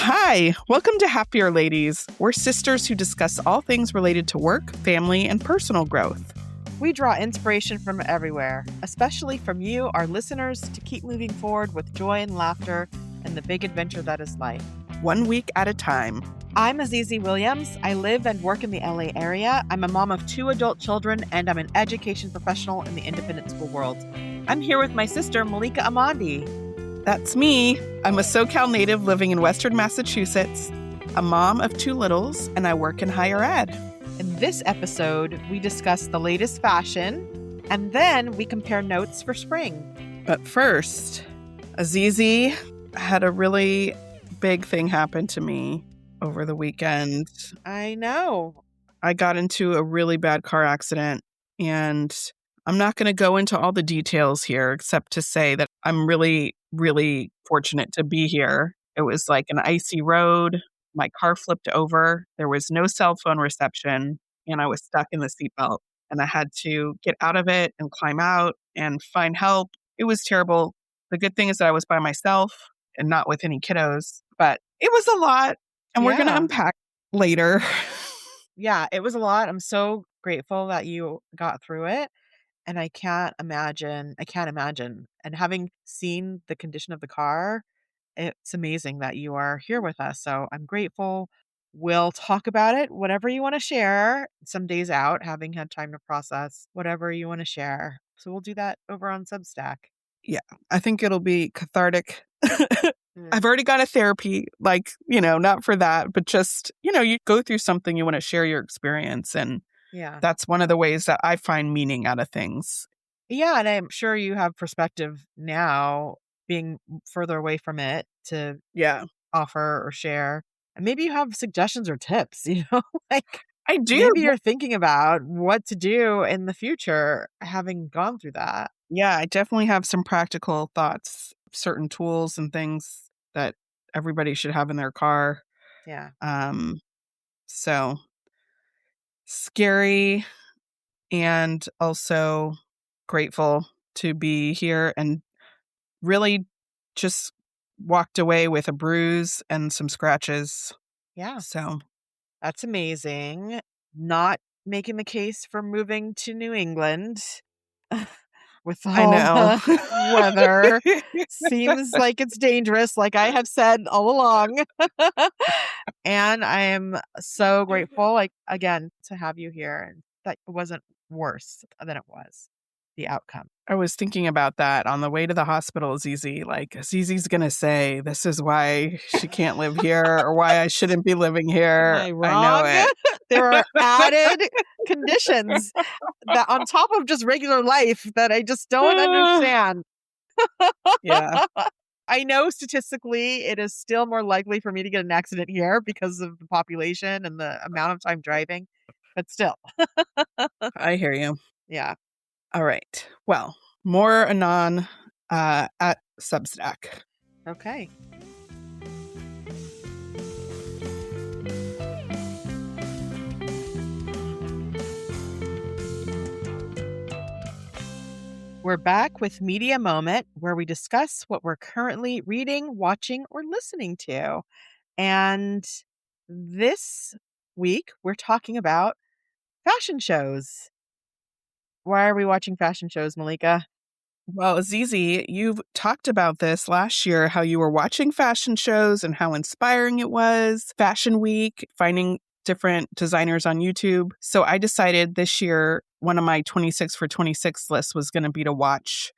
Hi, welcome to Happier Ladies. We're sisters who discuss all things related to work, family, and personal growth. We draw inspiration from everywhere, especially from you, our listeners, to keep moving forward with joy and laughter and the big adventure that is life. 1 week at a time. I'm Azizi Williams. I live and work in the LA area. I'm a mom of 2 adult children, and I'm an education professional in the independent school world. I'm here with my sister, Malika Amandi. That's me. I'm a SoCal native living in Western Massachusetts, a mom of 2 littles, and I work in higher ed. In this episode, we discuss the latest fashion, and then we compare notes for spring. But first, Azizi had a really big thing happen to me over the weekend. I know. I got into a really bad car accident, and I'm not going to go into all the details here, except to say that I'm really, really fortunate to be here. It was like an icy road. My car flipped over. There was no cell phone reception, and I was stuck in the seatbelt. And I had to get out of it and climb out and find help. It was terrible. The good thing is that I was by myself and not with any kiddos, but it was a lot. And we're going to unpack later. Yeah, it was a lot. I'm so grateful that you got through it. And I can't imagine. And having seen the condition of the car, it's amazing that you are here with us. So I'm grateful. We'll talk about it, whatever you want to share. Some days out, having had time to process whatever you want to share. So we'll do that over on Substack. Yeah, I think it'll be cathartic. I've already got a therapy, not for that, but just, you go through something, you want to share your experience. And that's one of the ways that I find meaning out of things. Yeah, and I'm sure you have perspective now, being further away from it, to offer or share. And maybe you have suggestions or tips, I do. Maybe you're thinking about what to do in the future, having gone through that. Yeah, I definitely have some practical thoughts, certain tools and things that everybody should have in their car. Yeah. So scary and also grateful to be here, and really just walked away with a bruise and some scratches. Yeah. So that's amazing. Not making the case for moving to New England with all the weather. Seems like it's dangerous, like I have said all along. And I am so grateful, again, to have you here, and that it wasn't worse than it was, the outcome. I was thinking about that on the way to the hospital, Zizi. Zizi's going to say, this is why she can't live here, or why I shouldn't be living here. Am I wrong? I know it. There are added conditions that on top of just regular life that I just don't understand. Yeah. I know statistically it is still more likely for me to get an accident here because of the population and the amount of time driving, but still. I hear you. Yeah. All right. Well, more anon at Substack. Okay. We're back with Media Moment, where we discuss what we're currently reading, watching, or listening to. And this week, we're talking about fashion shows. Why are we watching fashion shows, Malika? Well, Azizi, you've talked about this last year, how you were watching fashion shows and how inspiring it was. Fashion Week, finding different designers on YouTube. So I decided this year, one of my 26 for 26 lists was going to be to watch,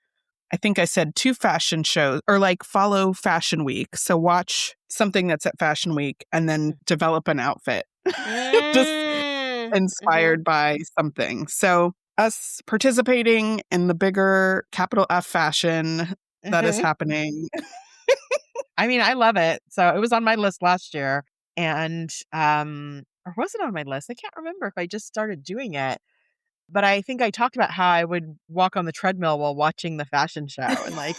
I think I said 2 fashion shows, or follow Fashion Week. So watch something that's at Fashion Week and then develop an outfit. Just inspired by something. So us participating in the bigger capital F fashion that is happening. I mean, I love it. So it was on my list last year, and or was it on my list? I can't remember if I just started doing it. But I think I talked about how I would walk on the treadmill while watching the fashion show, and I'm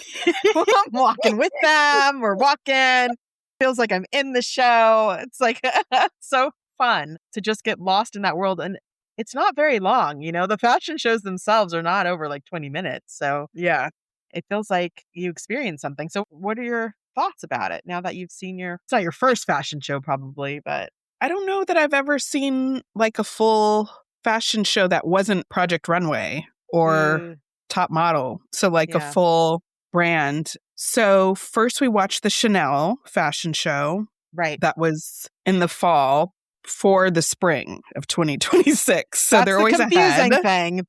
walking with them. We're walking. Feels like I'm in the show. It's so fun to just get lost in that world. And it's not very long. The fashion shows themselves are not over 20 minutes. So yeah, it feels like you experience something. So what are your thoughts about it now that you've seen it's not your first fashion show probably, but. I don't know that I've ever seen like a full fashion show that wasn't Project Runway or Mm, Top Model. So like a yeah, full brand. So first we watched the Chanel fashion show right. that was in the fall for the spring of 2026. So That's they're the always ahead. confusing thing.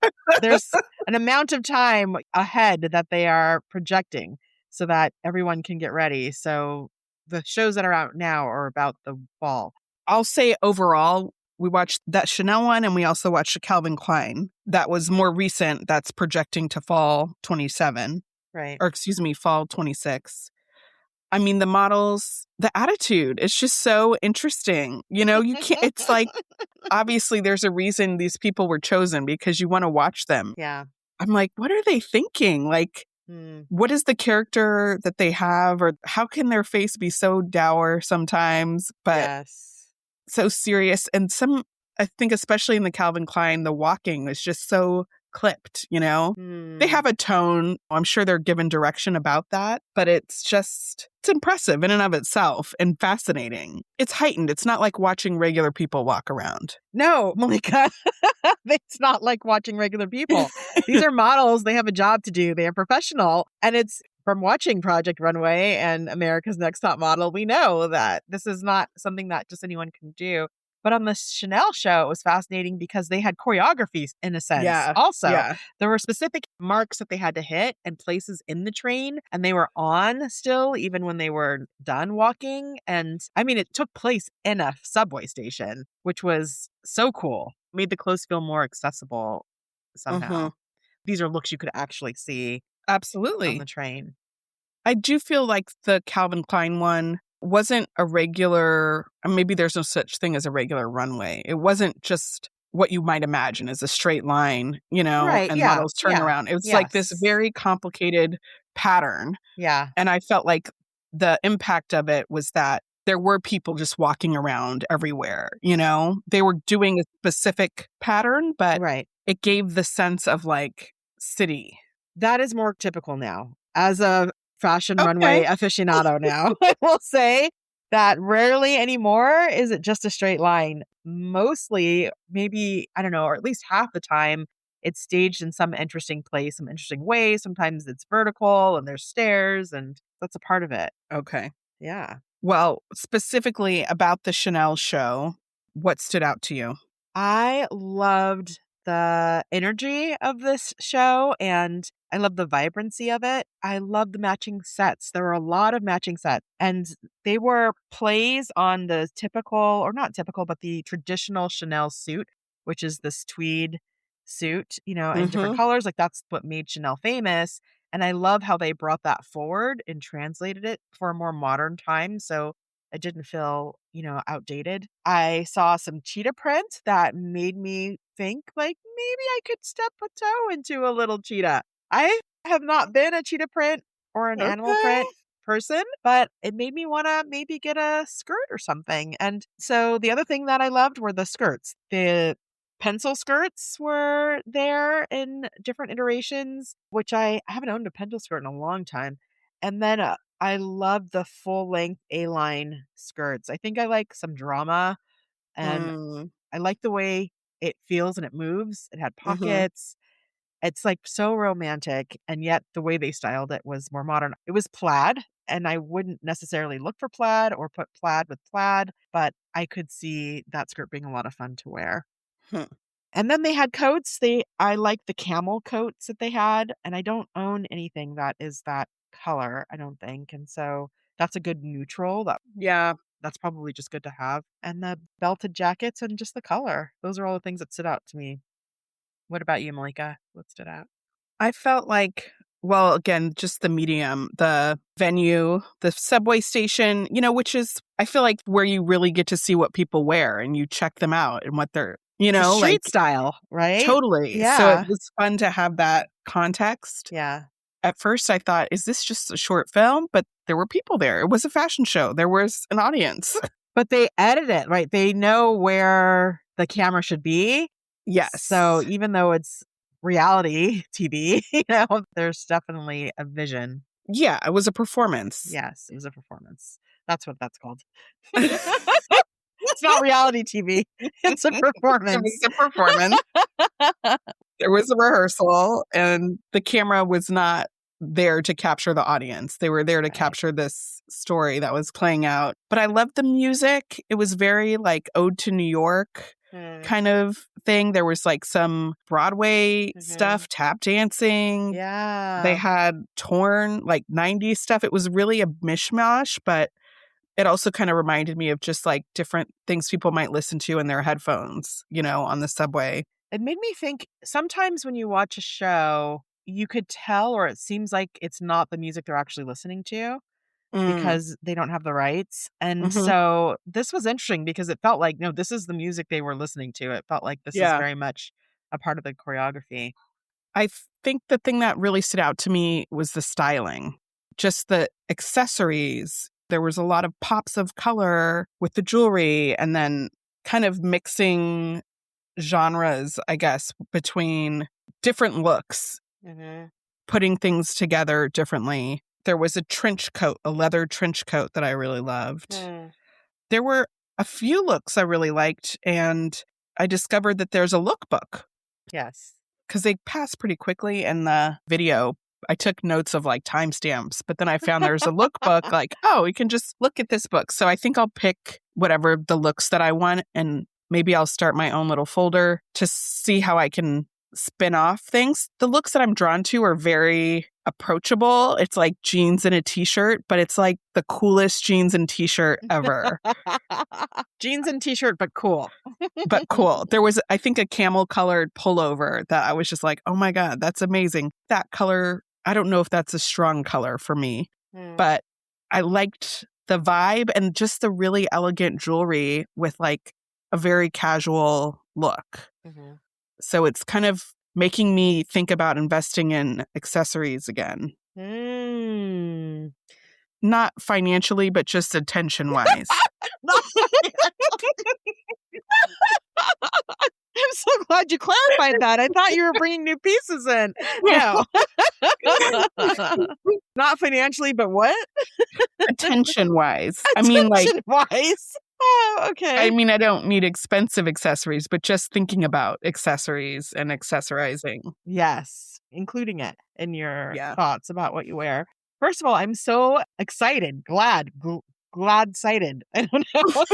There's an amount of time ahead that they are projecting so that everyone can get ready. So the shows that are out now are about the fall. I'll say overall, we watched that Chanel one and we also watched a Calvin Klein that was more recent that's projecting to fall 27 Right. or excuse me, fall 26. I mean, the models, the attitude, it's just so interesting. You know, you can't, it's like, obviously, there's a reason these people were chosen because you want to watch them. Yeah. I'm like, what are they thinking? Like, Mm, what is the character that they have, or how can their face be so dour sometimes, but yes. so serious? And I think, especially in the Calvin Klein, the walking is just so clipped, you know? They Mm. have a tone. I'm sure they're given direction about that, but it's impressive in and of itself and fascinating. It's heightened. It's not like watching regular people walk around. No, Malika, it's not like watching regular people. These are models. They have a job to do. They are professional. And it's from watching Project Runway and America's Next Top Model, we know that this is not something that just anyone can do. But on the Chanel show, it was fascinating because they had choreographies in a sense. Yeah. Also, Yeah. there were specific marks that they had to hit and places in the train, and they were on still, even when they were done walking. And I mean, it took place in a subway station, which was so cool. Made the clothes feel more accessible Hmm. somehow. These are looks you could actually see on the Absolutely. train. I do feel like the Calvin Klein one wasn't a regular, maybe there's no such thing as a regular runway. It wasn't just what you might imagine as a straight line, you know, Right. and Yeah. models turn Yeah. around. It was like this Yes. very complicated pattern. Yeah. And I felt like the impact of it was that there were people just walking around everywhere, you know? They were doing a specific pattern, but Right. it gave the sense of like city. That is more typical now. As a fashion runway Okay. aficionado now, I will say that rarely anymore is it just a straight line. Mostly, maybe, I don't know, or at least half the time, it's staged in some interesting place, some interesting way. Sometimes it's vertical and there's stairs, and that's a part of it. Okay. Yeah. Well, specifically about the Chanel show, what stood out to you? I loved the energy of this show and I love the vibrancy of it. I love the matching sets. There were a lot of matching sets and they were plays on the typical, or not typical, but the traditional Chanel suit, which is this tweed suit, in different Mhm. colors. Like that's what made Chanel famous. And I love how they brought that forward and translated it for a more modern time. So it didn't feel, outdated. I saw some cheetah print that made me think like maybe I could step a toe into a little cheetah. I have not been a cheetah print or an animal Okay. print person, but it made me want to maybe get a skirt or something. And so the other thing that I loved were the skirts. The pencil skirts were there in different iterations, which I haven't owned a pencil skirt in a long time. And then I love the full length A-line skirts. I think I like some drama and Mm. I like the way it feels and it moves. It had Mhm. pockets. It's like so romantic. And yet the way they styled it was more modern. It was plaid. And I wouldn't necessarily look for plaid or put plaid with plaid, but I could see that skirt being a lot of fun to wear. Hmm. And then they had coats. I like the camel coats that they had, and I don't own anything that is that color, I don't think. And so that's a good neutral. Yeah. That's probably just good to have. And the belted jackets and just the color. Those are all the things that stood out to me. What about you, Malika? What stood out? I felt like, well, again, just the medium, the venue, the subway station, which is, I feel like where you really get to see what people wear and you check them out and what they're, It's a street like style, right? totally. So it Yeah. was fun to have that context. Yeah. At first, I thought, is this just a short film? But there were people there. It was a fashion show. There was an audience. But they edit it, right? They know where the camera should be. So Yes. even though it's reality TV, there's definitely a vision. Yeah, it was a performance. Yes, it was a performance. That's what that's called. It's not reality TV. It's a It performance. was a performance. There was a rehearsal, and the camera was not there to capture the audience. They were there to Right. capture this story that was playing out. But I loved the music. It was very like Ode to New York Mm, kind of thing. There was like some Broadway mhm. stuff, tap dancing. They Yeah. had torn like 90s stuff. It was really a mishmash, but it also kind of reminded me of just like different things people might listen to in their headphones, on the subway. It made me think sometimes when you watch a show, you could tell or it seems like it's not the music they're actually listening to Mm, because they don't have the rights. And hmm. so this was interesting because it felt like, no, this is the music they were listening to. It felt like this is Yeah. very much a part of the choreography. I think the thing that really stood out to me was the styling, just the accessories. There was a lot of pops of color with the jewelry and then kind of mixing genres, I guess, between different looks, Hmm. putting things together differently. There was a trench coat, a leather trench coat that I really loved. Hmm. There were a few looks I really liked, and I discovered that there's a lookbook Yes. because they pass pretty quickly in the video. I took notes of like timestamps, but then I found there's a lookbook like, oh, we can just look at this book. So I think I'll pick whatever the looks that I want and maybe I'll start my own little folder to see how I can spin off things. The looks that I'm drawn to are very approachable. It's like jeans and a t-shirt, but it's like the coolest jeans and t-shirt ever. Jeans and t-shirt, but cool. But cool. There was, I think, a camel colored pullover that I was just like, oh my God, that's amazing. That color, I don't know if that's a strong color for me, Mm, but I liked the vibe and just the really elegant jewelry with like a very casual look. mhm. So it's kind of making me think about investing in accessories again. Mm. Not financially, but just attention wise. Not I'm so glad you clarified that. I thought you were bringing new pieces in. No. Not financially, but what? Attention wise. I mean, like, Attention-wise. Oh, I okay. mean, I don't need expensive accessories, but just thinking about accessories and accessorizing. Yes, including it in your Yeah. thoughts about what you wear. First of all, I'm so excited, glad-sighted. I don't know.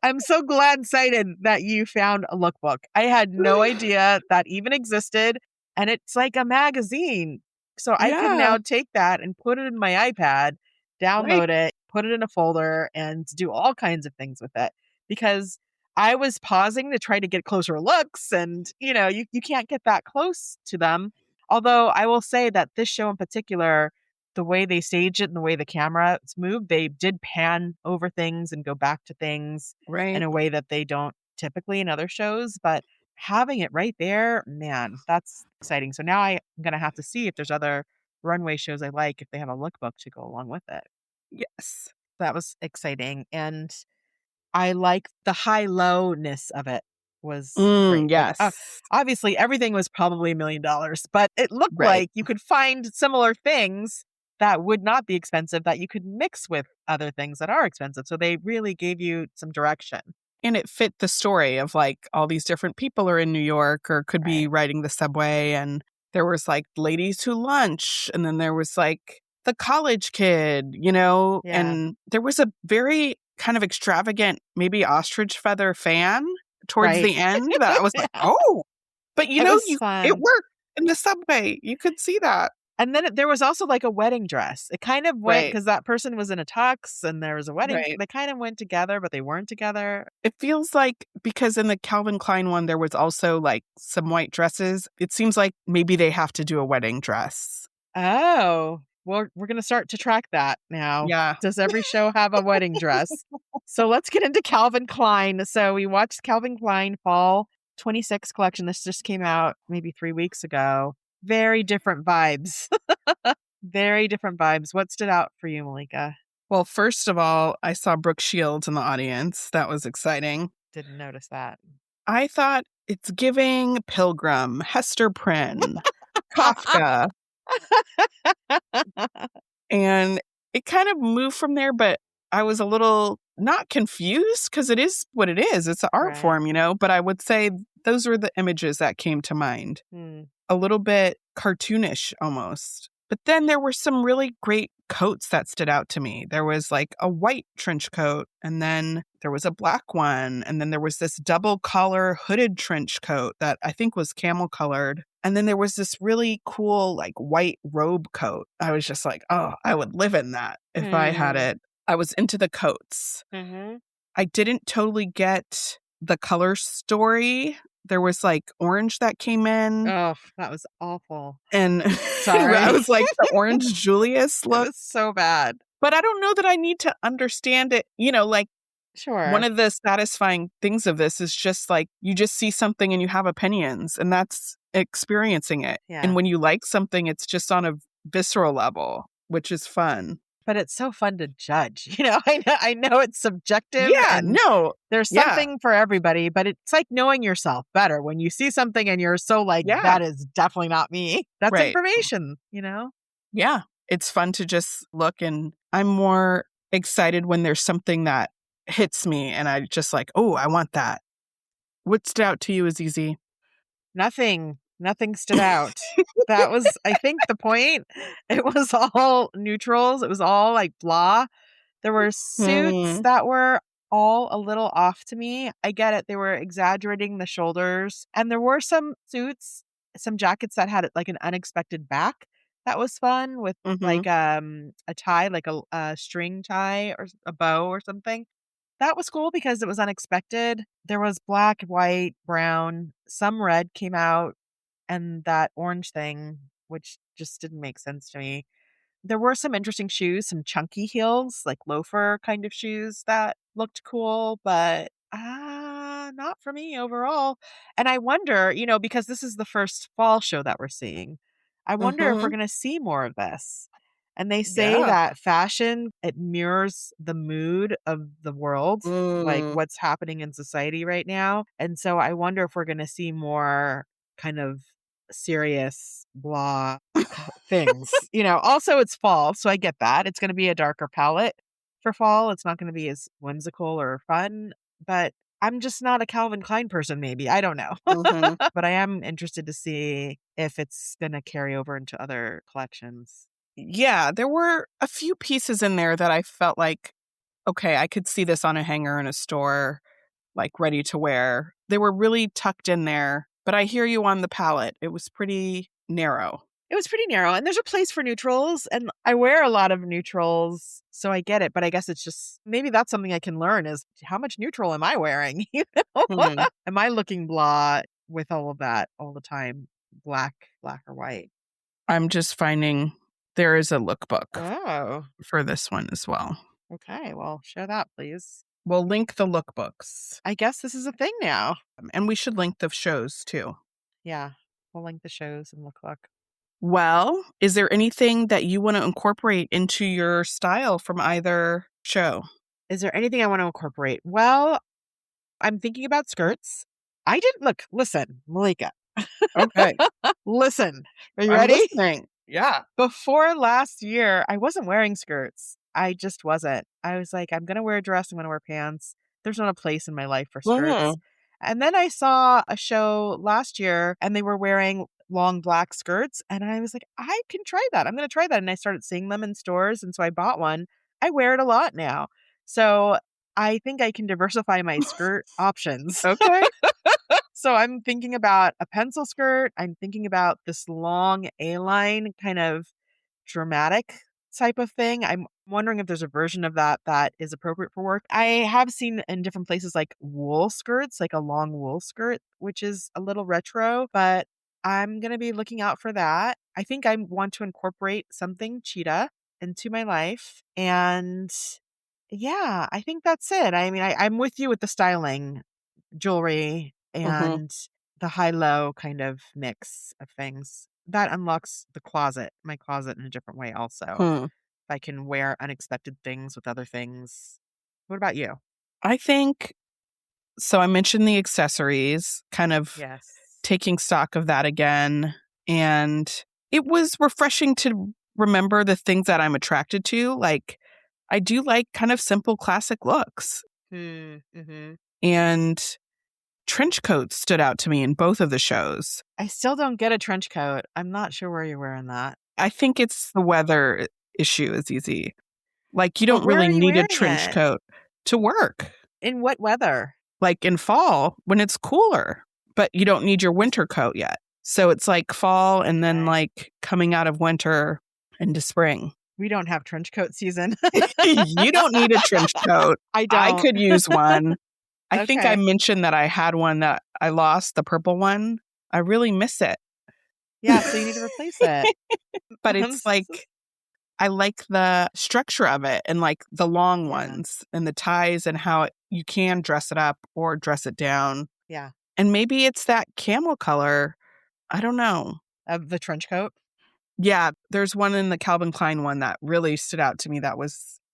I'm so glad-sighted that you found a lookbook. I had no idea that even existed, and it's like a magazine. So I can Yeah. now take that and put it in my iPad, Right. download it, put it in a folder, and do all kinds of things with it. Because I was pausing to try to get closer looks, and you can't get that close to them. Although I will say that this show in particular, the way they stage it and the way the camera is moved, they did pan over things and go back to things in Right. a way that they don't typically in other shows, but having it right there, man, that's exciting. So now I'm gonna have to see if there's other runway shows I like, if they have a lookbook to go along with it. Yes. That was exciting, and I like the high-lowness of it was great. Like, Yes. obviously, everything was probably $1,000,000, but it looked Right. like you could find similar things that would not be expensive that you could mix with other things that are expensive. So they really gave you some direction. And it fit the story of like all these different people are in New York or could be Right. riding the subway. And there was like ladies who lunch. And then there was like the college kid, Yeah. and there was a very kind of extravagant, maybe ostrich feather fan towards Right. the end that I was like, Yeah. oh, but It was it fun. worked in the subway. You could see that. And then there was also like a wedding dress. It kind of went Right. because that person was in a tux and there was a wedding. Right. They kind of went together, but they weren't together. It feels like because in the Calvin Klein one, there was also like some white dresses. It seems like maybe they have to do a wedding dress. Oh, well, we're going to start to track that now. Yeah. Does every show have a wedding dress? So let's get into Calvin Klein. So we watched Calvin Klein Fall 26 collection. This just came out maybe 3 weeks ago. Very different vibes. Very different vibes. What stood out for you, Malika? Well, first of all, I saw Brooke Shields in the audience. That was exciting. Didn't notice that. I thought it's giving Pilgrim, Hester Prynne, Kafka. And it kind of moved from there, but I was a little not confused because it is what it is. It's an art Right. form, but I would say those were the images that came to mind. Hmm. A little bit cartoonish almost. But then there were some really great coats that stood out to me. There was like a white trench coat, and then there was a black one, and then there was this double collar hooded trench coat that I think was camel colored. And then there was this really cool like white robe coat. I was just like, oh, I would live in that if I had Hmm. it. I was into the coats. Mm-hmm. I didn't totally get the color story. There was like orange that came in, Oh, that was awful. and I Sorry. was like the orange Julius It look. was so bad. But I don't know that I need to understand it. Like one Sure. of the satisfying things of this is just like you just see something and you have opinions, and that's experiencing it. Yeah. And when you like something, it's just on a visceral level, which is fun. But it's so fun to judge. I know it's subjective Yeah, and no. there's Yeah, something for everybody, but it's like knowing yourself better. When you see something and you're so like, yeah, that is definitely not me. That's right. information. Yeah, it's fun to just look, and I'm more excited when there's something that hits me and I just like, "Oh, I want that." What stood out to you is easy. Nothing stood out. That was, I think, the point. It was all neutrals. It was all like blah. There were suits Hmm. that were all a little off to me. I get it. They were exaggerating the shoulders. And there were some suits, some jackets that had like an unexpected back. That was fun with Mhm. like a tie, like a string tie or a bow or something. That was cool because it was unexpected. There was black, white, brown, some red came out, and that orange thing, which just didn't make sense to me. There were some interesting shoes, some chunky heels, like loafer kind of shoes that looked cool, but not for me overall. And I wonder, because this is the first fall show that we're seeing, I wonder if we're Mhm. going to see more of this. And they say Yeah. that fashion, it mirrors the mood of the world, like Mm. what's happening in society right now. And so I wonder if we're going to see more kind of serious, blah things. Also it's fall, so I get that. It's going to be a darker palette for fall. It's not going to be as whimsical or fun, but I'm just not a Calvin Klein person, maybe. I don't know. Mhm. But I am interested to see if it's going to carry over into other collections. Yeah, there were a few pieces in there that I felt like, okay, I could see this on a hanger in a store, like ready to wear. They were really tucked in there, but I hear you on the palette. It was pretty narrow. It was pretty narrow, and there's a place for neutrals, and I wear a lot of neutrals, so I get it, but I guess it's just maybe that's something I can learn is how much neutral am I wearing, you know? Hmm. Am I looking blah with all of that all the time? Black or white? I'm just finding there is a lookbook Oh, for this one as well. okay. Well, share that, please. We'll link the lookbooks, I guess this is a thing now. and we should link the shows too. Yeah. We'll link the shows and look. Well, is there anything that you want to incorporate into your style from either show? Is there anything I want to incorporate? Well, I'm thinking about skirts. I didn't look, listen, Malika. Okay, Listen, are you I'm ready? listening. Yeah. Before last year, I wasn't wearing skirts. I just wasn't. I was like, I'm going to wear a dress. I'm going to wear pants. There's not a place in my life for skirts. Mhm. And then I saw a show last year and they were wearing long black skirts. And I was like, I can try that. I'm going to try that. And I started seeing them in stores. And so I bought one. I wear it a lot now. So I think I can diversify my skirt options. Okay. So I'm thinking about a pencil skirt. I'm thinking about this long A-line kind of dramatic type of thing. I'm wondering if there's a version of that that is appropriate for work. I have seen in different places like wool skirts, like a long wool skirt, which is a little retro, but I'm going to be looking out for that. I think I want to incorporate something cheetah into my life. And yeah, I think that's it. I mean, I'm with you with the styling, jewelry, Mhm. and the high-low kind of mix of things. That unlocks my closet in a different way also. Hmm. If I can wear unexpected things with other things. What about you? I think so. I mentioned the accessories, kind of Yes. taking stock of that again. And It was refreshing to remember the things that I'm attracted to. Like, I do like kind of simple classic looks. Mm-hmm. And trench coats stood out to me in both of the shows. I still don't get a trench coat. I'm not sure where you're wearing that. I think it's the weather issue is easy. Like, you But don't where really are you need a wearing trench it? coat to work. In what weather? Like in fall when it's cooler, but you don't need your winter coat yet. So it's like fall and then Okay. like coming out of winter into spring. We don't have trench coat season. You don't need a trench coat. I I don't. could use one. I think I Okay. mentioned that I had one that I lost, the purple one. I really miss it. Yeah, so you need to replace it. But it's like, I like the structure of it and like the long Yeah. ones and the ties and how you can dress it up or dress it down. Yeah. And maybe it's that camel color. I don't know. Of the trench coat? Yeah, there's one in the Calvin Klein one that really stood out to me that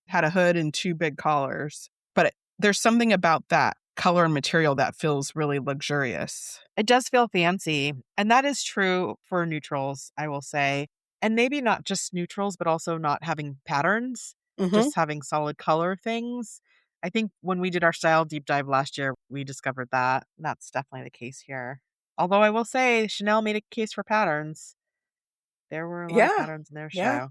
had a hood and two big collars. But there's something about that color and material that feels really luxurious. It does feel fancy. And that is true for neutrals, I will say. And maybe not just neutrals, but also not having patterns, Mm-hmm. just having solid color things. I think when we did our style deep dive last year, we discovered that. That's definitely the case here. Although I will say Chanel made a case for patterns. There were a lot of Yeah. patterns in their Yeah. show.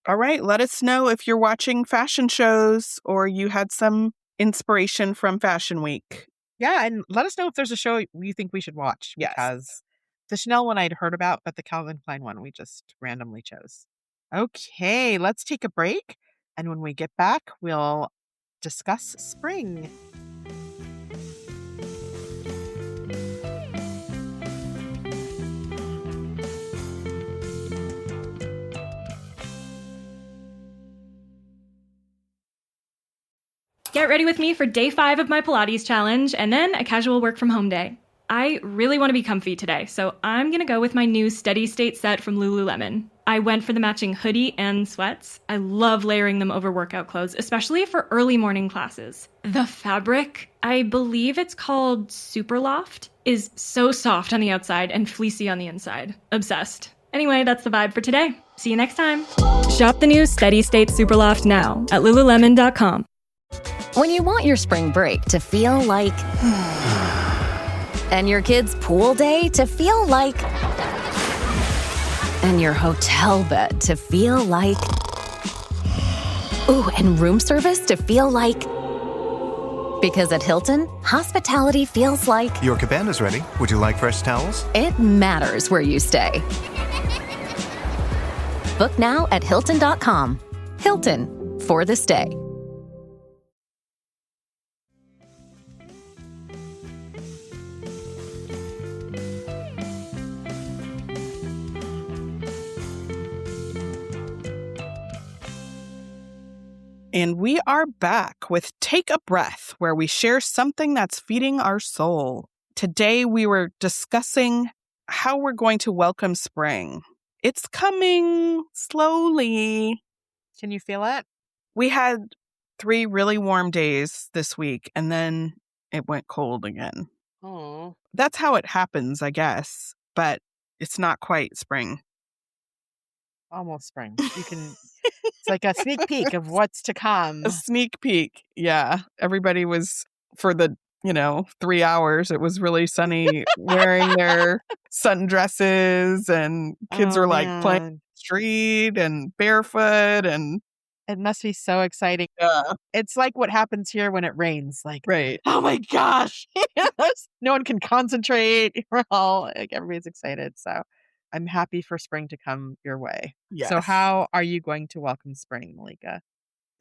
All right. Let us know if you're watching fashion shows or you had some inspiration from Fashion Week. Yeah, and let us know if there's a show you think we should watch, Yes. because the Chanel one I'd heard about, but the Calvin Klein one we just randomly chose. Okay, let's take a break. And when we get back, we'll discuss spring. Get ready with me for day 5 of my Pilates challenge and then a casual work from home day. I really want to be comfy today, so I'm going to go with my new Steady State set from Lululemon. I went for the matching hoodie and sweats. I love layering them over workout clothes, especially for early morning classes. The fabric, I believe it's called Superloft, is so soft on the outside and fleecy on the inside. Obsessed. Anyway, that's the vibe for today. See you next time. Shop the new Steady State Superloft now at lululemon.com. When you want your spring break to feel like... and your kids' pool day to feel like... and your hotel bed to feel like... ooh, and room service to feel like... because at Hilton, hospitality feels like... Your cabana's ready. Would you like fresh towels? it matters where you stay. Book now at Hilton.com. Hilton, for the stay. And we are back with Take a Breath, where we share something that's feeding our soul. Today, we were discussing how we're going to welcome spring. It's coming slowly. Can you feel it? We had 3 really warm days this week, and then it went cold again. Oh, That's how it happens, I guess, but it's not quite spring. almost spring. It's like a sneak peek of what's to come. A sneak peek. Yeah. Everybody was, for the 3 hours, it was really sunny, wearing their sundresses, and kids Oh, are like playing man. the street and barefoot and It must be so exciting. yeah, It's like what happens here when it rains. Like, right. oh my gosh, no one can concentrate. We're all like, everybody's excited. So I'm happy for spring to come your way. So Yes. how are you going to welcome spring, Malika?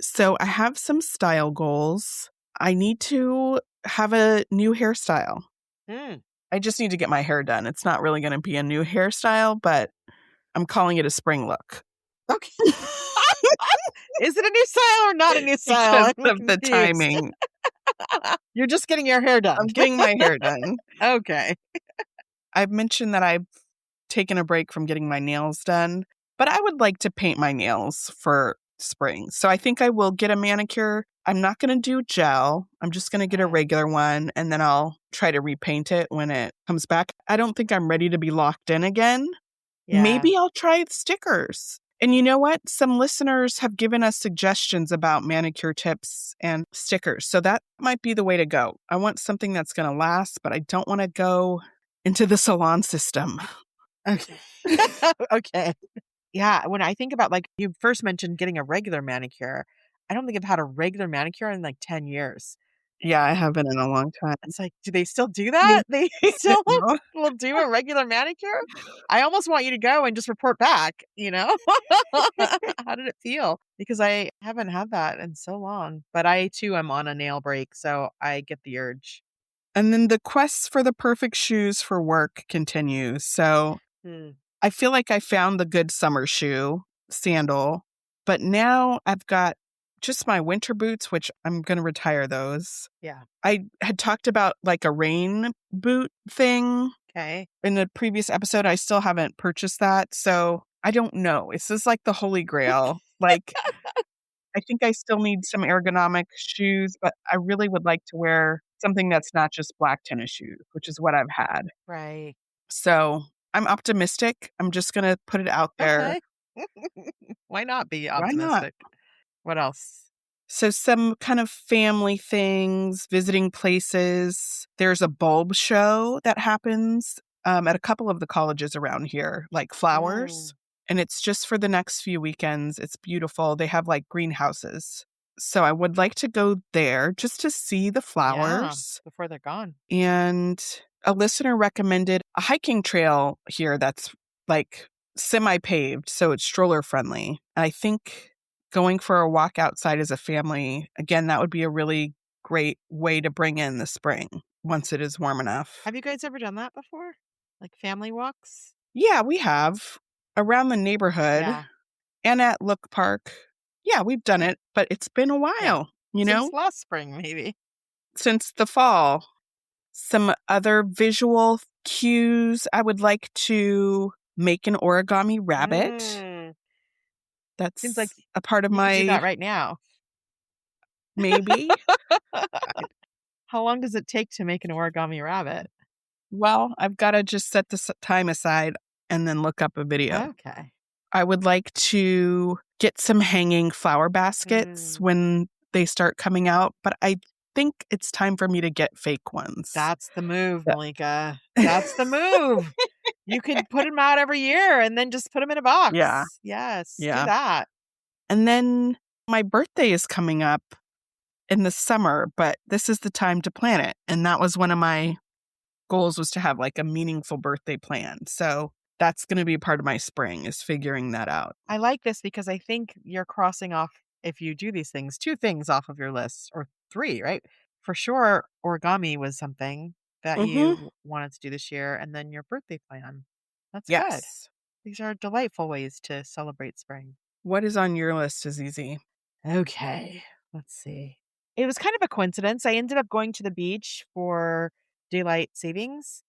So I have some style goals. I need to have a new hairstyle. I just need to get my hair done. It's not really going to be a new hairstyle, but I'm calling it a spring look. Okay. Is it a new style or not a new style? Because I'm of the confused. timing. You're just getting your hair done. I'm getting my hair done. Okay. I've mentioned that I've taken a break from getting my nails done, but I would like to paint my nails for spring. So I think I will get a manicure. I'm not going to do gel. I'm just going to get a regular one, and then I'll try to repaint it when it comes back. I don't think I'm ready to be locked in again. Yeah. Maybe I'll try stickers. And you know what? Some listeners have given us suggestions about manicure tips and stickers. So that might be the way to go. I want something that's going to last, but I don't want to go into the salon system. Okay. Okay. Yeah. When I think about, like, you first mentioned getting a regular manicure, I don't think I've had a regular manicure in like 10 years. Yeah, I haven't in a long time. It's like, do they still do Me that? They still too. will do a regular manicure? I almost want you to go and just report back, How did it feel? Because I haven't had that in so long. But I too am on a nail break, so I get the urge. And then the quest for the perfect shoes for work continues. So I feel like I found the good summer shoe, sandal, but now I've got just my winter boots, which I'm going to retire those. Yeah. I had talked about like a rain boot thing Okay. in the previous episode. I still haven't purchased that. So I don't know. It's just like the holy grail. Like, I think I still need some ergonomic shoes, but I really would like to wear something that's not just black tennis shoes, which is what I've had. Right. So I'm optimistic. I'm just going to put it out there. Okay. Why not be Why not? optimistic? What else? So some kind of family things, visiting places. There's a bulb show that happens at a couple of the colleges around here, like flowers. And it's just for the next few weekends. It's beautiful. They have like greenhouses. So I would like to go there just to see the flowers. Yeah, before they're gone. And a listener recommended a hiking trail here that's like semi-paved, so it's stroller friendly. I think going for a walk outside as a family, again, that would be a really great way to bring in the spring once it is warm enough. Have you guys ever done that before? Like family walks? Yeah, we have around the neighborhood and at Look Park. Yeah, we've done it, but it's been a while, Since last spring, maybe. Since the fall. Some other visual cues. I would like to make an origami rabbit. That's Seems like a part of you could do that my right now. maybe. How long does it take to make an origami rabbit? Well, I've got to just set the time aside and then look up a video. Okay. I would like to get some hanging flower baskets when they start coming out, but I think it's time for me to get fake ones. That's the move, Malika. That's the move. You could put them out every year and then just put them in a box. Yeah. Yes. Yeah. Do that. And then my birthday is coming up in the summer, but this is the time to plan it. And that was one of my goals, was to have like a meaningful birthday plan. So that's going to be part of my spring, is figuring that out. I like this because I think you're crossing off, if you do these things, 2 things off of your list, or 3, right? For sure, origami was something that you wanted to do this year, and then your birthday plan. That's good. These are delightful ways to celebrate spring. What is on your list, Azizi? Okay, let's see. It was kind of a coincidence. I ended up going to the beach for daylight savings,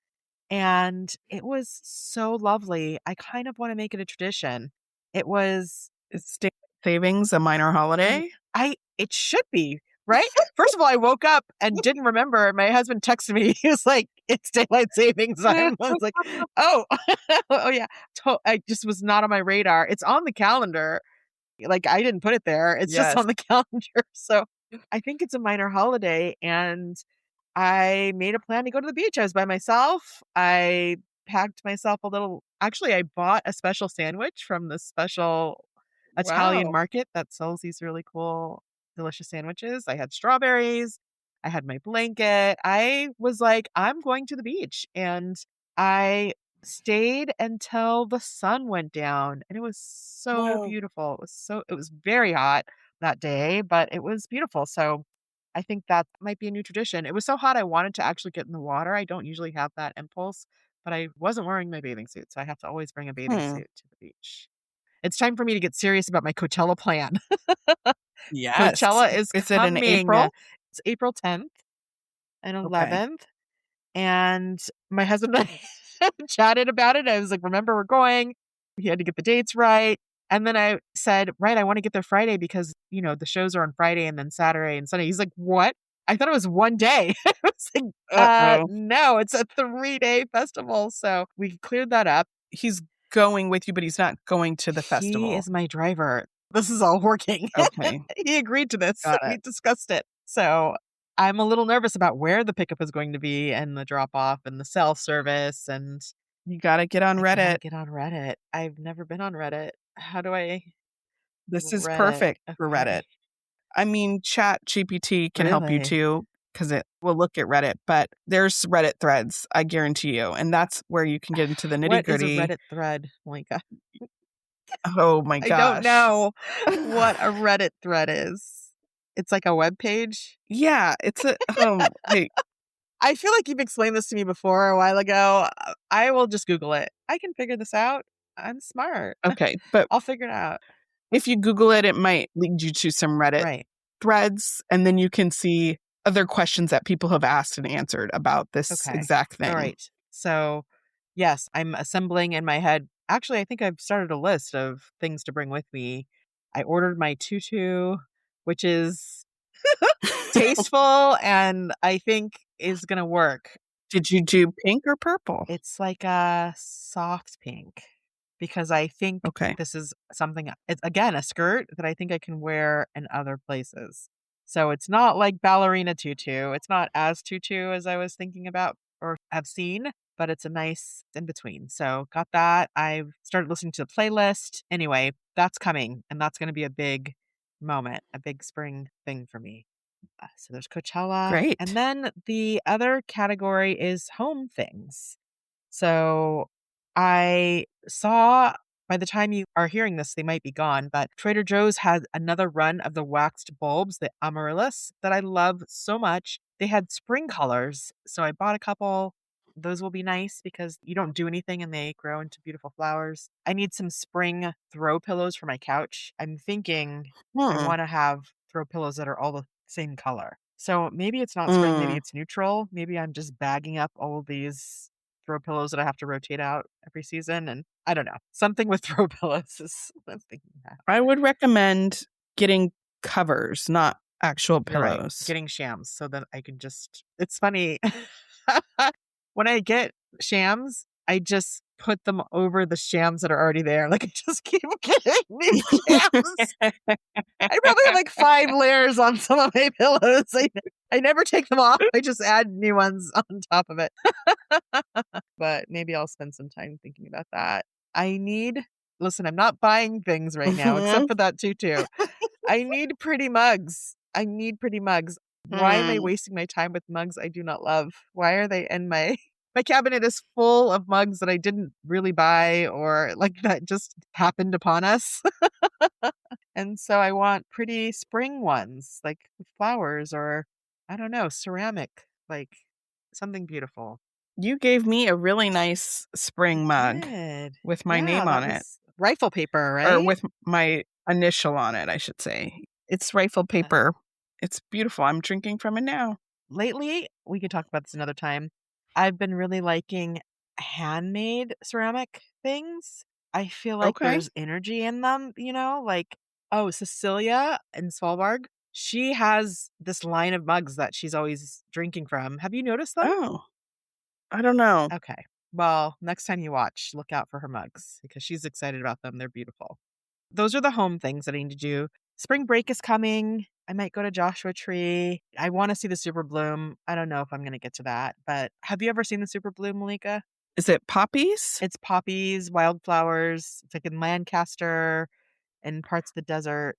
and it was so lovely. I kind of want to make it a tradition. It was Is daylight savings a minor holiday? It should be, right? First of all, I woke up and didn't remember. My husband texted me. He was like, "It's daylight savings time." I was like, "Oh, oh yeah." I just was not on my radar. It's on the calendar. Like, I didn't put it there. It's just on the calendar. So I think it's a minor holiday, and I made a plan to go to the beach. I was by myself. I packed myself actually, I bought a special sandwich from the special Italian market that sells these really cool, delicious sandwiches. I had strawberries. I had my blanket. I was like, I'm going to the beach. And I stayed until the sun went down, and it was so beautiful. It was very hot that day, but it was beautiful. So I think that might be a new tradition. It was so hot I wanted to actually get in the water. I don't usually have that impulse, but I wasn't wearing my bathing suit, so I have to always bring a bathing suit to the beach. It's time for me to get serious about my Coachella plan. Yes. Coachella is it coming. in April? It's April 10th and 11th. And my husband and I chatted about it. I was like, remember, we're going. He had to get the dates right. And then I said, right, I want to get there Friday because, the shows are on Friday and then Saturday and Sunday. He's like, what? I thought it was one day. I was like, no, it's a 3-day festival. So we cleared that up. He's going with you, but he's not going to the He festival. is my driver. This is all working. Okay. He agreed to this. Got We it. discussed it. So I'm a little nervous about where the pickup is going to be and the drop off and the cell service. And You got to get on I gotta Reddit. get on Reddit. I've never been on Reddit. How do I This is Reddit? perfect for Reddit. Okay. I mean, Chat GPT can help you Really? too, because it will look at Reddit, but there's Reddit threads, I guarantee you. And that's where you can get into the nitty What is a gritty. Reddit thread, Malika? Oh my I don't gosh. know what a Reddit thread is. It's like a web page. Yeah, it's a wait. I feel like you've explained this to me before a while ago. I will just Google it. I can figure this out. I'm smart. Okay, but I'll figure it out. if you Google it, it might lead you to some Reddit Right. threads, and then you can see other questions that people have asked and answered about this Okay. exact thing. All right. So, yes, I'm assembling in my head. Actually, I think I've started a list of things to bring with me. I ordered my tutu, which is tasteful and I think is going to work. Did you do pink or purple? It's like a soft pink because I think Okay. this is something, it's again a skirt that I think I can wear in other places. So it's not like ballerina tutu. It's not as tutu as I was thinking about or have seen, but it's a nice in between. So got that. I've started listening to the playlist. Anyway, that's coming and that's going to be a big moment, a big spring thing for me. So there's Coachella. Great. And then the other category is home things. So I saw, by the time you are hearing this, they might be gone, but Trader Joe's had another run of the waxed bulbs, the amaryllis, that I love so much. They had spring colors. So I bought a couple. Those will be nice because you don't do anything and they grow into beautiful flowers. I need some spring throw pillows for my couch. I'm thinking I want to have throw pillows that are all the same color. So maybe it's not spring, maybe it's neutral. Maybe I'm just bagging up all of these throw pillows that I have to rotate out every season. And I don't know. Something with throw pillows is what I'm thinking that. I would recommend getting covers, not actual You're right. pillows. Getting shams so that I can just, it's funny. When I get shams, I just put them over the shams that are already there. Like I just keep getting new shams. I probably have like 5 layers on some of my pillows. I never take them off. I just add new ones on top of it. But maybe I'll spend some time thinking about that. Listen, I'm not buying things right now, except for that tutu. I need pretty mugs. Why am I wasting my time with mugs I do not love? Why are they in my cabinet is full of mugs that I didn't really buy or like that just happened upon us. And so I want pretty spring ones, like with flowers or I don't know, ceramic, like something beautiful. You gave me a really nice spring mug Good. with my Yeah, name that on it. was rifle paper, right? Or with my initial on it, I should say. It's rifle paper. It's beautiful. I'm drinking from it now. Lately, we could talk about this another time. I've been really liking handmade ceramic things. I feel like Okay. there's energy in them, like, Cecilia in Svalbard, she has this line of mugs that she's always drinking from. Have you noticed them? Oh, I don't know. Okay. Well, next time you watch, look out for her mugs because she's excited about them. They're beautiful. Those are the home things that I need to do. Spring break is coming. I might go to Joshua Tree. I want to see the super bloom. I don't know if I'm going to get to that, but have you ever seen the super bloom, Malika? Is it poppies? It's poppies, wildflowers. It's like in Lancaster and parts of the desert.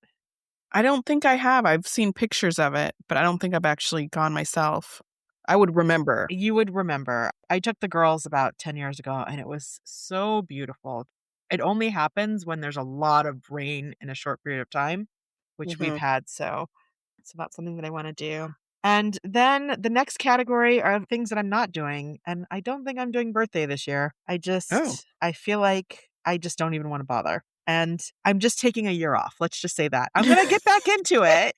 I don't think I have. I've seen pictures of it, but I don't think I've actually gone myself. I would remember. You would remember. I took the girls about 10 years ago and it was so beautiful. It only happens when there's a lot of rain in a short period of time, which we've had. So that's something that I want to do. And then the next category are things that I'm not doing. And I don't think I'm doing birthday this year. I feel like I just don't even want to bother. And I'm just taking a year off. Let's just say that. I'm going to get back into it.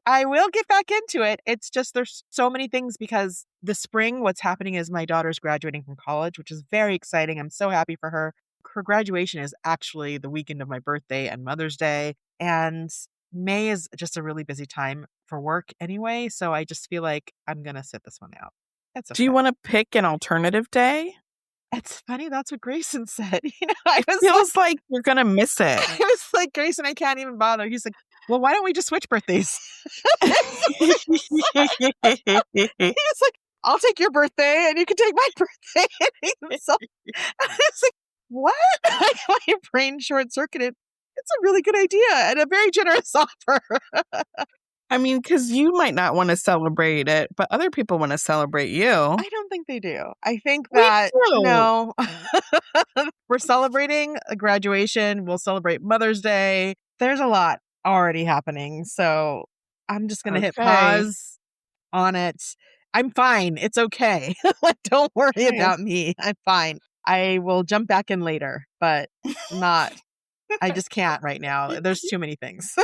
I will get back into it. It's just there's so many things because the spring, what's happening is my daughter's graduating from college, which is very exciting. I'm so happy for her. Her graduation is actually the weekend of my birthday and Mother's Day. And May is just a really busy time for work anyway. So I just feel like I'm going to sit this one out. That's okay. Do you want to pick an alternative day? It's funny. That's what Grayson said. I It was feels like you're going to miss it. I was like, Grayson, I can't even bother. He's like, well, why don't we just switch birthdays? He's like, I'll take your birthday and you can take my birthday. And he's like, I was like, what? My brain short circuited. It's a really good idea and a very generous offer. I mean, because you might not want to celebrate it, but other people want to celebrate you. I don't think they do. I think We that, do. no, we're celebrating a graduation. We'll celebrate Mother's Day. There's a lot already happening. So I'm just going to hit Okay. pause on it. I'm fine. It's okay. Like, don't worry Okay. about me. I'm fine. I will jump back in later, but not. I just can't right now. There's too many things.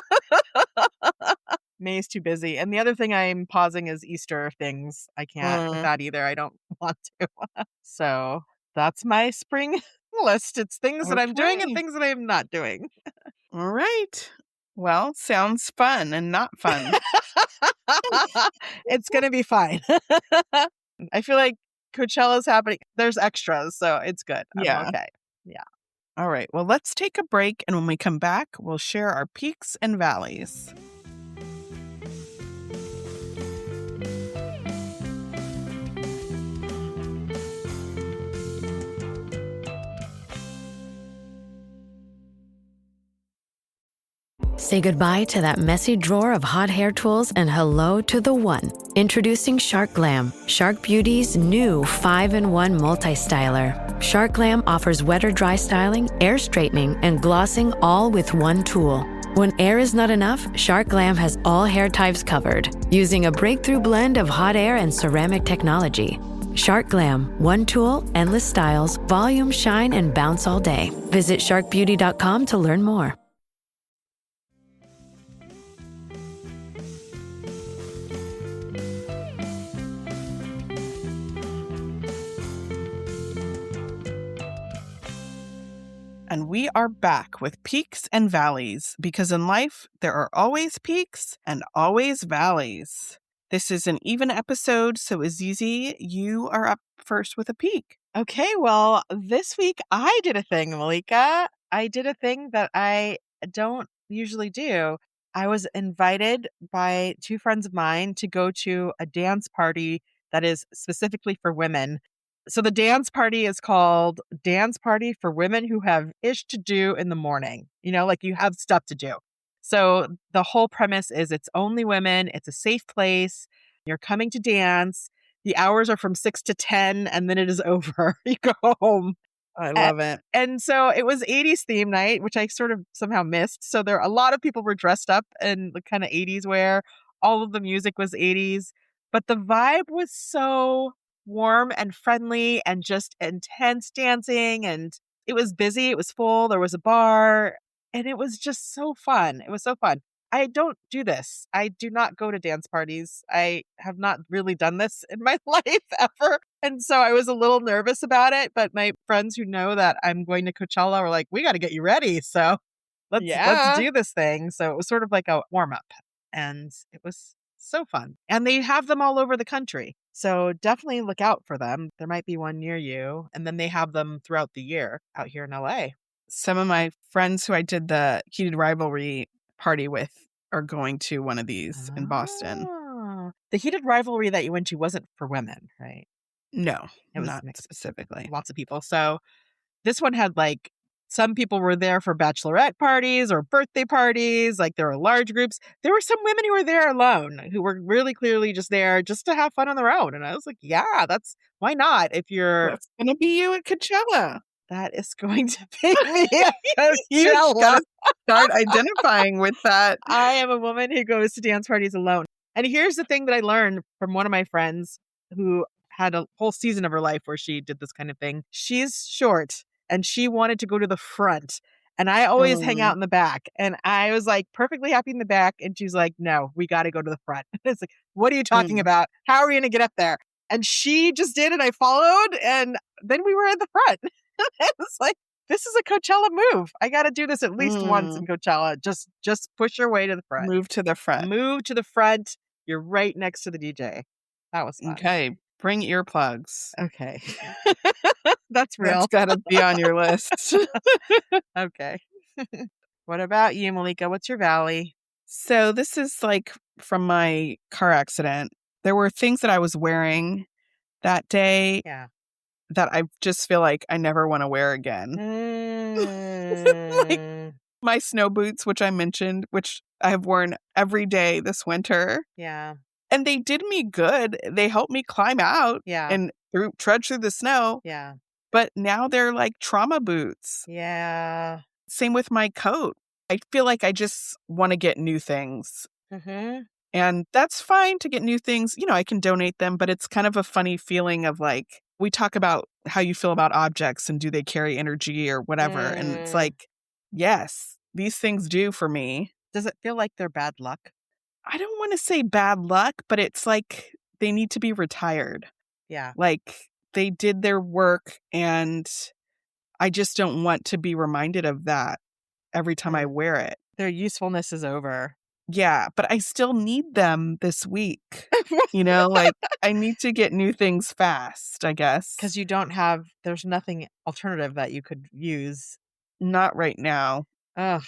May's too busy. And the other thing I'm pausing is Easter things. I can't with that either. I don't want to. So that's my spring list. It's things that I'm doing and Okay. things that I'm not doing. All right. Well, sounds fun and not fun. It's going to be fine. I feel like Coachella's happening. There's extras, so it's good. I'm Yeah. okay. Yeah. All right. Well, let's take a break. And when we come back, we'll share our peaks and valleys. Say goodbye to that messy drawer of hot hair tools and hello to the one. Introducing Shark Glam, Shark Beauty's new 5-in-1 multi-styler. Shark Glam offers wet or dry styling, air straightening, and glossing all with one tool. When air is not enough, Shark Glam has all hair types covered, using a breakthrough blend of hot air and ceramic technology. Shark Glam, one tool, endless styles, volume, shine, and bounce all day. Visit sharkbeauty.com to learn more. And we are back with peaks and valleys, because in life, there are always peaks and always valleys. This is an even episode, so Azizi, you are up first with a peak. Okay, well, this week I did a thing, Malika. I did a thing that I don't usually do. I was invited by two friends of mine to go to a dance party that is specifically for women. So the dance party is called Dance Party for Women Who Have Ish to Do in the Morning. Like you have stuff to do. So the whole premise is it's only women. It's a safe place. You're coming to dance. The hours are from 6 to 10 and then it is over. You go home. I love it. And so it was 80s theme night, which I sort of somehow missed. So a lot of people were dressed up in the kind of 80s wear. All of the music was 80s, but the vibe was so warm and friendly and just intense dancing. And it was busy. It was full. There was a bar and it was just so fun. It was so fun. I don't do this. I do not go to dance parties. I have not really done this in my life ever. And so I was a little nervous about it, but my friends who know that I'm going to Coachella were like, we got to get you ready. So let's do this thing. So it was sort of like a warm up and it was so fun. And they have them all over the country. So definitely look out for them. There might be one near you. And then they have them throughout the year out here in LA. Some of my friends who I did the Heated Rivalry party with are going to one of these in Boston. The Heated Rivalry that you went to wasn't for women, right? No, It was not mixed. specifically. Lots of people. So this one had some people were there for bachelorette parties or birthday parties. There were large groups. There were some women who were there alone, who were really clearly just there just to have fun on their own. And I was like, yeah, why not? If you're... That's going to be you at Coachella. That is going to be me at You Coachella. got to start identifying with that. I am a woman who goes to dance parties alone. And here's the thing that I learned from one of my friends who had a whole season of her life where she did this kind of thing. She's short and she wanted to go to the front. And I always hang out in the back. And I was perfectly happy in the back. And she's like, no, we got to go to the front. It's like, what are you talking about? How are we going to get up there? And she just did, and I followed. And then we were at the front. It was like, this is a Coachella move. I got to do this at least once in Coachella. Just push your way to the front. Move to the front. Move to the front. You're right next to the DJ. That was fun. Okay. Bring earplugs. Okay. That's real. That's got to be on your list. Okay. What about you, Malika? What's your valley? So this is like from my car accident. There were things that I was wearing that day Yeah. that I just feel like I never want to wear again. Like my snow boots, which I mentioned, which I have worn every day this winter. Yeah. And they did me good. They helped me climb out Yeah. and trudge through the snow. Yeah. But now they're like trauma boots. Yeah. Same with my coat. I feel like I just want to get new things. Mm-hmm. And that's fine to get new things. I can donate them, but it's kind of a funny feeling of like, we talk about how you feel about objects and do they carry energy or whatever. And it's like, yes, these things do for me. Does it feel like they're bad luck? I don't want to say bad luck, but it's like they need to be retired. Yeah. Like they did their work and I just don't want to be reminded of that every time I wear it. Their usefulness is over. Yeah, but I still need them this week. Like I need to get new things fast, I guess. Because there's nothing alternative that you could use. Not right now. Ugh.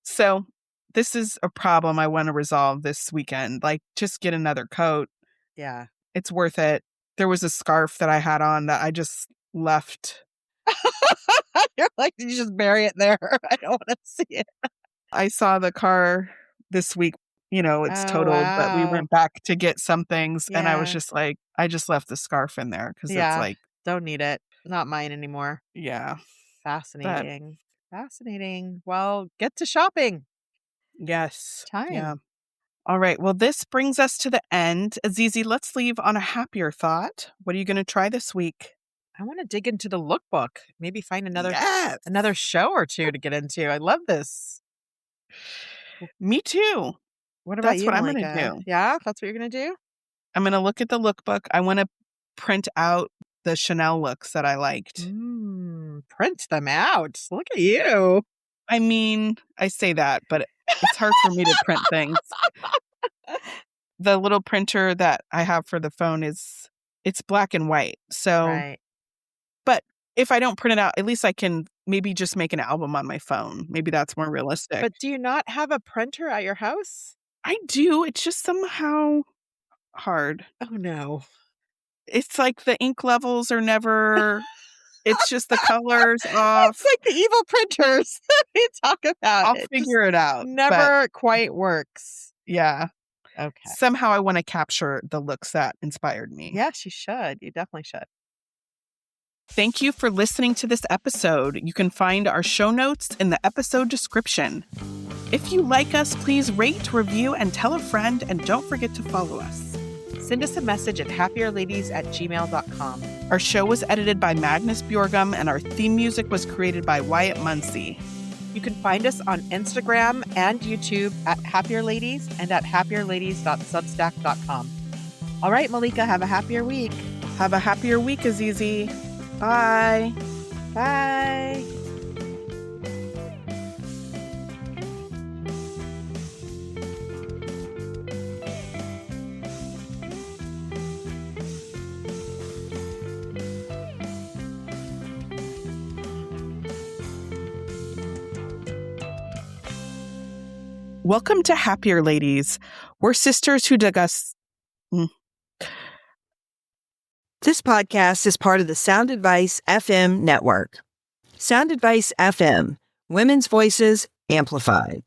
So this is a problem I want to resolve this weekend. Like just get another coat. Yeah. It's worth it. There was a scarf that I had on that I just left. You're like, did you just bury it there? I don't want to see it. I saw the car this week, it's totaled, but we wow. went back to get some things and I was Yeah. just like, I just left the scarf in there because it's like, don't need it. Not mine anymore. yeah. Fascinating. Fascinating. Well, get to shopping. Yes. Time. Yeah. All right. Well, this brings us to the end. Azizi, let's leave on a happier thought. What are you going to try this week? I want to dig into the lookbook. Maybe find another Yes. show or two to get into. I love this. Me too. What about That's you, what I'm Malika? going to do. Yeah, that's what you're going to do? I'm going to look at the lookbook. I want to print out the Chanel looks that I liked. Print them out. Look at you. I mean, I say that, but it's hard for me to print things. The little printer that I have for the phone it's black and white. So, right. But if I don't print it out, at least I can maybe just make an album on my phone. Maybe that's more realistic. But do you not have a printer at your house? I do. It's just somehow hard. Oh, no. It's like the ink levels are never, it's just the colors off. It's like the evil printers that we talk about. I'll figure it out. Never quite works. Yeah. Okay. Somehow I want to capture the looks that inspired me. Yes, you should. You definitely should. Thank you for listening to this episode. You can find our show notes in the episode description. If you like us, please rate, review, and tell a friend, and don't forget to follow us. Send us a message at happierladies@gmail.com. Our show was edited by Magnus Bjorgum, and our theme music was created by Wyatt Muncie. You can find us on Instagram and YouTube at happierladies and at happierladies.substack.com. All right, Malika, have a happier week. Have a happier week, Azizi. Bye. Bye. Welcome to Happier Ladies. We're sisters who discuss. This podcast is part of the Sound Advice FM network. Sound Advice FM, women's voices amplified.